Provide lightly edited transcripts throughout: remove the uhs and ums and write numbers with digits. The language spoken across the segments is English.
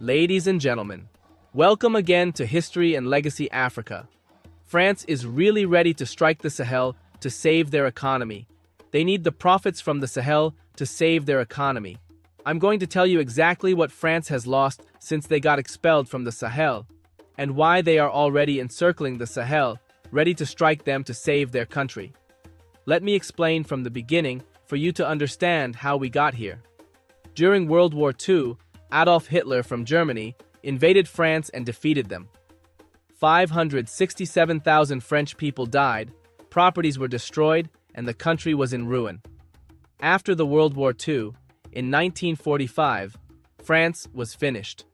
Ladies and gentlemen, welcome again to History and Legacy Africa. France is really ready to strike the Sahel to save their economy. They need the profits from the Sahel to save their economy. I'm going to tell you exactly what France has lost since they got expelled from the Sahel, and why they are already encircling the Sahel, ready to strike them to save their country. Let me explain from the beginning for you to understand how we got here. During World War II, Adolf Hitler from Germany invaded France and defeated them. 567,000 French people died, properties were destroyed, and the country was in ruin. After the World War II, in 1945, France was finished.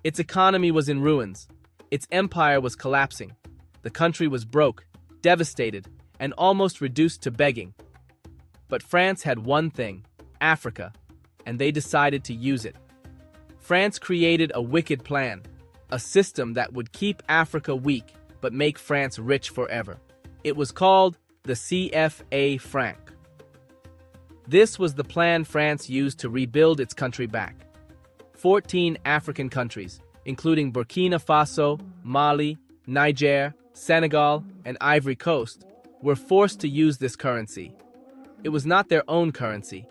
Its economy was in ruins. Its empire was collapsing. The country was broke, devastated, and almost reduced to begging. But France had one thing, Africa, and they decided to use it. France created a wicked plan, a system that would keep Africa weak but make France rich forever. It was called the CFA franc. This was the plan France used to rebuild its country back. 14 African countries, including Burkina Faso, Mali, Niger, Senegal, and Ivory Coast, were forced to use this currency. It was not their own currency.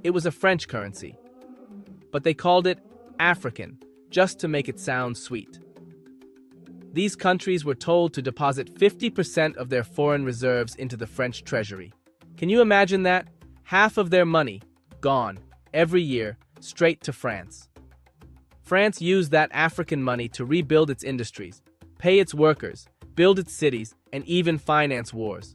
It was a French currency. But they called it African, just to make it sound sweet. These countries were told to deposit 50% of their foreign reserves into the French treasury. Can you imagine that? Half of their money, gone, every year, straight to France. France used that African money to rebuild its industries, pay its workers, build its cities, and even finance wars.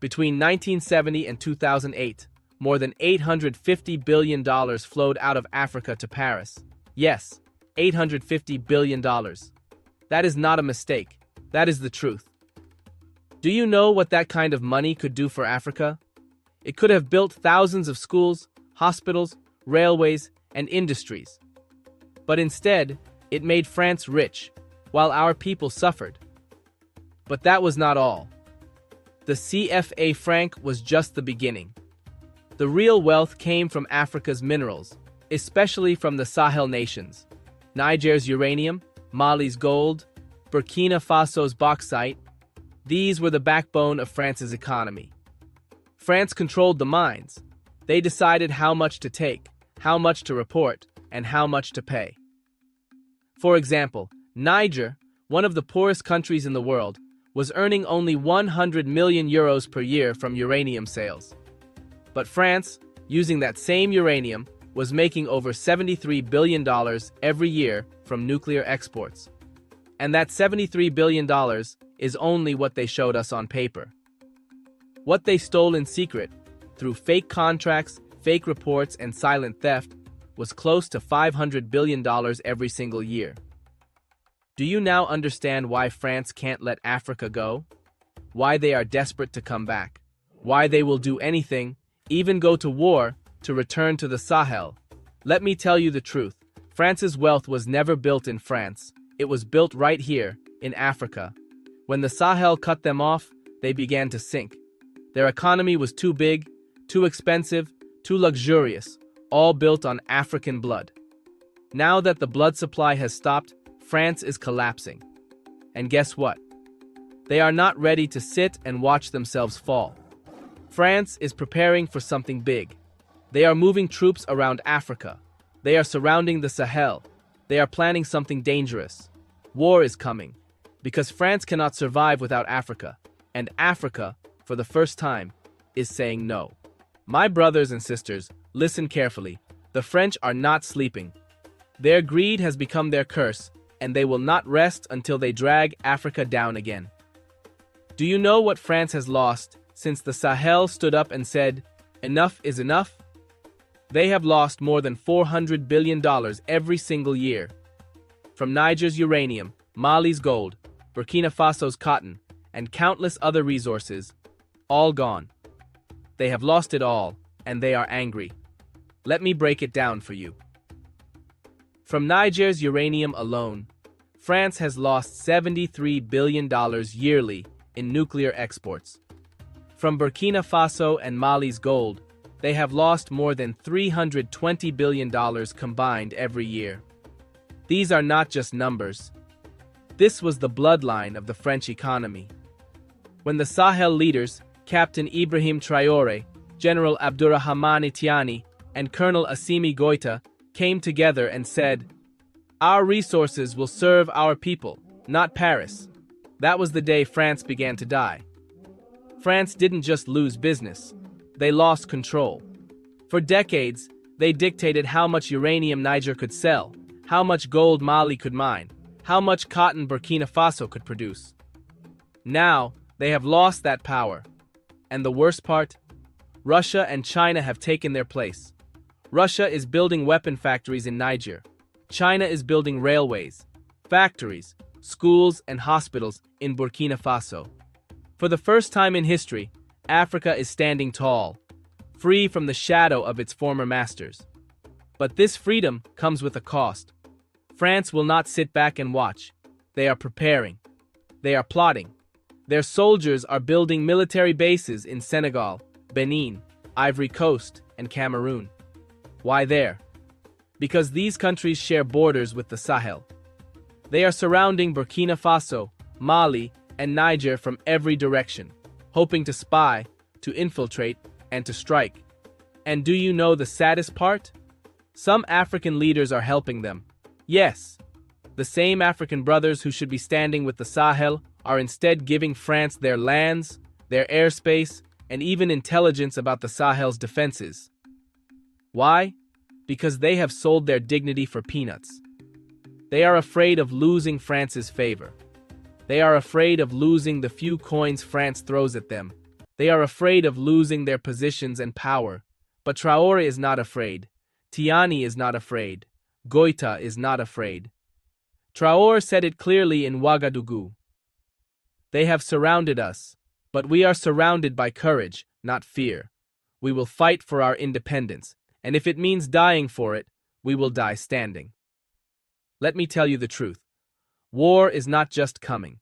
Between 1970 and 2008, more than $850 billion flowed out of Africa to Paris. Yes, $850 billion. That is not a mistake. That is the truth. Do you know what that kind of money could do for Africa? It could have built thousands of schools, hospitals, railways, and industries. But instead, it made France rich, while our people suffered. But that was not all. The CFA franc was just the beginning. The real wealth came from Africa's minerals, especially from the Sahel nations. Niger's uranium, Mali's gold, Burkina Faso's bauxite. These were the backbone of France's economy. France controlled the mines. They decided how much to take, how much to report, and how much to pay. For example, Niger, one of the poorest countries in the world, was earning only 100 million euros per year from uranium sales. But France, using that same uranium, was making over $73 billion every year from nuclear exports. And that $73 billion is only what they showed us on paper. What they stole in secret, through fake contracts, fake reports, and silent theft, was close to $500 billion every single year. Do you now understand why France can't let Africa go? Why they are desperate to come back? Why they will do anything, even go to war, to return to the Sahel? Let me tell you the truth. France's wealth was never built in France. It was built right here, in Africa. When the Sahel cut them off, they began to sink. Their economy was too big, too expensive, too luxurious, all built on African blood. Now that the blood supply has stopped, France is collapsing. And guess what? They are not ready to sit and watch themselves fall. France is preparing for something big. They are moving troops around Africa. They are surrounding the Sahel. They are planning something dangerous. War is coming, because France cannot survive without Africa, and Africa, for the first time, is saying no. My brothers and sisters, listen carefully. The French are not sleeping. Their greed has become their curse, and they will not rest until they drag Africa down again. Do you know what France has lost since the Sahel stood up and said, "Enough is enough"? They have lost more than $400 billion every single year. From Niger's uranium, Mali's gold, Burkina Faso's cotton, and countless other resources, all gone. They have lost it all, and they are angry. Let me break it down for you. From Niger's uranium alone, France has lost $73 billion yearly in nuclear exports. From Burkina Faso and Mali's gold, they have lost more than $320 billion combined every year. These are not just numbers. This was the bloodline of the French economy. When the Sahel leaders, Captain Ibrahim Traoré, General Abdurrahmane Tiani, and Colonel Assimi Goïta, came together and said, "Our resources will serve our people, not Paris," that was the day France began to die. France didn't just lose business, they lost control. For decades, they dictated how much uranium Niger could sell, how much gold Mali could mine, how much cotton Burkina Faso could produce. Now, they have lost that power. And the worst part? Russia and China have taken their place. Russia is building weapon factories in Niger. China is building railways, factories, schools, and hospitals in Burkina Faso. For the first time in history, Africa is standing tall, free from the shadow of its former masters. But this freedom comes with a cost. France will not sit back and watch. They are preparing. They are plotting. Their soldiers are building military bases in Senegal, Benin, Ivory Coast, and Cameroon. Why there? Because these countries share borders with the Sahel. They are surrounding Burkina Faso, Mali, and Niger from every direction, hoping to spy, to infiltrate, and to strike. And do you know the saddest part? Some African leaders are helping them. Yes, the same African brothers who should be standing with the Sahel are instead giving France their lands, their airspace, and even intelligence about the Sahel's defenses. Why? Because they have sold their dignity for peanuts. They are afraid of losing France's favor. They are afraid of losing the few coins France throws at them. They are afraid of losing their positions and power. But Traore is not afraid. Tiani is not afraid. Goïta is not afraid. Traore said it clearly in Ouagadougou. They have surrounded us, but we are surrounded by courage, not fear. We will fight for our independence, and if it means dying for it, we will die standing. Let me tell you the truth. War is not just coming.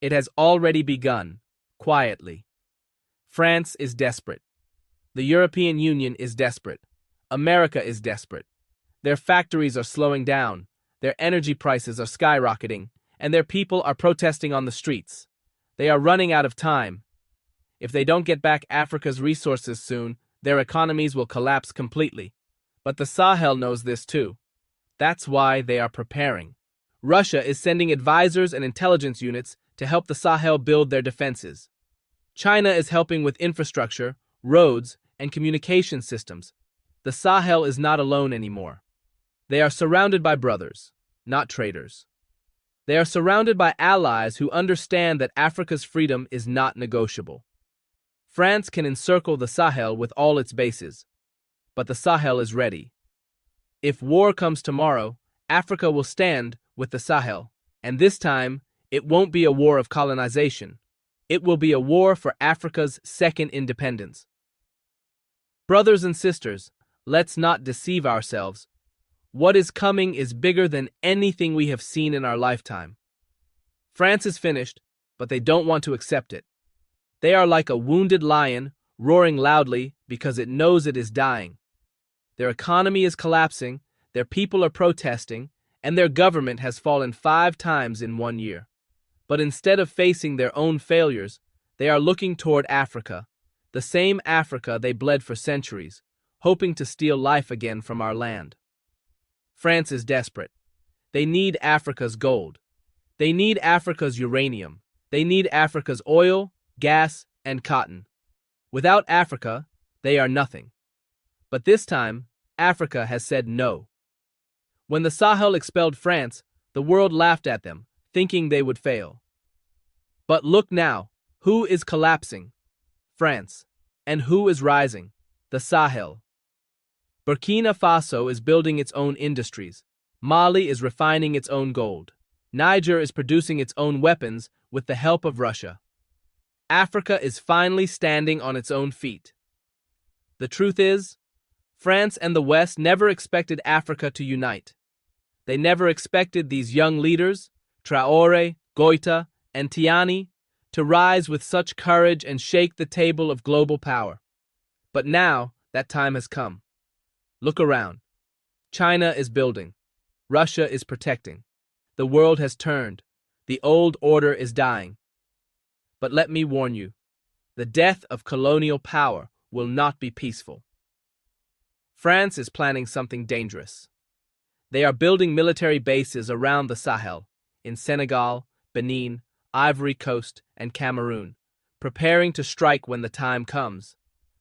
It has already begun, quietly. France is desperate. The European Union is desperate. America is desperate. Their factories are slowing down, their energy prices are skyrocketing, and their people are protesting on the streets. They are running out of time. If they don't get back Africa's resources soon, their economies will collapse completely. But the Sahel knows this too. That's why they are preparing. Russia is sending advisors and intelligence units to help the Sahel build their defenses. China is helping with infrastructure, roads, and communication systems. The Sahel is not alone anymore. They are surrounded by brothers, not traitors. They are surrounded by allies who understand that Africa's freedom is not negotiable. France can encircle the Sahel with all its bases, but the Sahel is ready. If war comes tomorrow, Africa will stand with the Sahel, and this time, it won't be a war of colonization. It will be a war for Africa's second independence. Brothers and sisters, let's not deceive ourselves. What is coming is bigger than anything we have seen in our lifetime. France is finished, but they don't want to accept it. They are like a wounded lion, roaring loudly because it knows it is dying. Their economy is collapsing, their people are protesting, and their government has fallen 5 times in 1 year. But instead of facing their own failures, they are looking toward Africa, the same Africa they bled for centuries, hoping to steal life again from our land. France is desperate. They need Africa's gold. They need Africa's uranium. They need Africa's oil, gas, and cotton. Without Africa, they are nothing. But this time, Africa has said no. When the Sahel expelled France, the world laughed at them, thinking they would fail. But look now, who is collapsing? France. And who is rising? The Sahel. Burkina Faso is building its own industries. Mali is refining its own gold. Niger is producing its own weapons with the help of Russia. Africa is finally standing on its own feet. The truth is, France and the West never expected Africa to unite. They never expected these young leaders, Traore, Goïta, and Tiani, to rise with such courage and shake the table of global power. But now, that time has come. Look around. China is building. Russia is protecting. The world has turned. The old order is dying. But let me warn you, the death of colonial power will not be peaceful. France is planning something dangerous. They are building military bases around the Sahel, in Senegal, Benin, Ivory Coast, and Cameroon, preparing to strike when the time comes.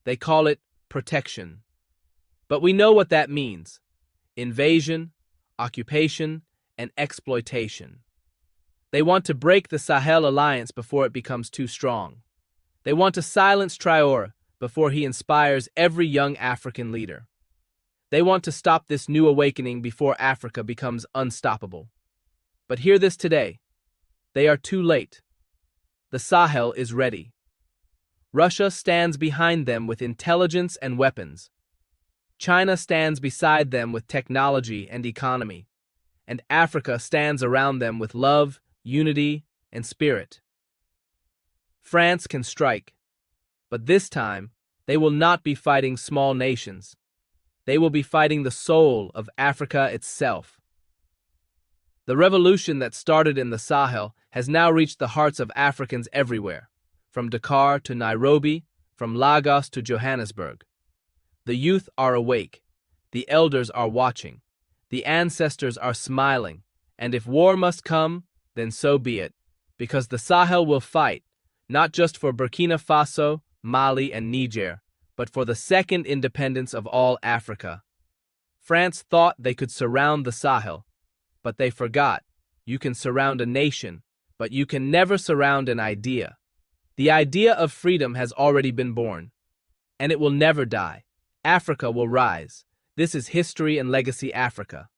They call it protection. But we know what that means: invasion, occupation, and exploitation. They want to break the Sahel alliance before it becomes too strong. They want to silence Traore before he inspires every young African leader. They want to stop this new awakening before Africa becomes unstoppable. But hear this today: they are too late. The Sahel is ready. Russia stands behind them with intelligence and weapons. China stands beside them with technology and economy. And Africa stands around them with love, unity, and spirit. France can strike, but this time they will not be fighting small nations. They will be fighting the soul of Africa itself. The revolution that started in the Sahel has now reached the hearts of Africans everywhere, from Dakar to Nairobi, from Lagos to Johannesburg. The youth are awake, the elders are watching, the ancestors are smiling, and if war must come, then so be it, because the Sahel will fight, not just for Burkina Faso, Mali, and Niger, but for the second independence of all Africa. France thought they could surround the Sahel, but they forgot. You can surround a nation, but you can never surround an idea. The idea of freedom has already been born, and it will never die. Africa will rise. This is History and Legacy Africa.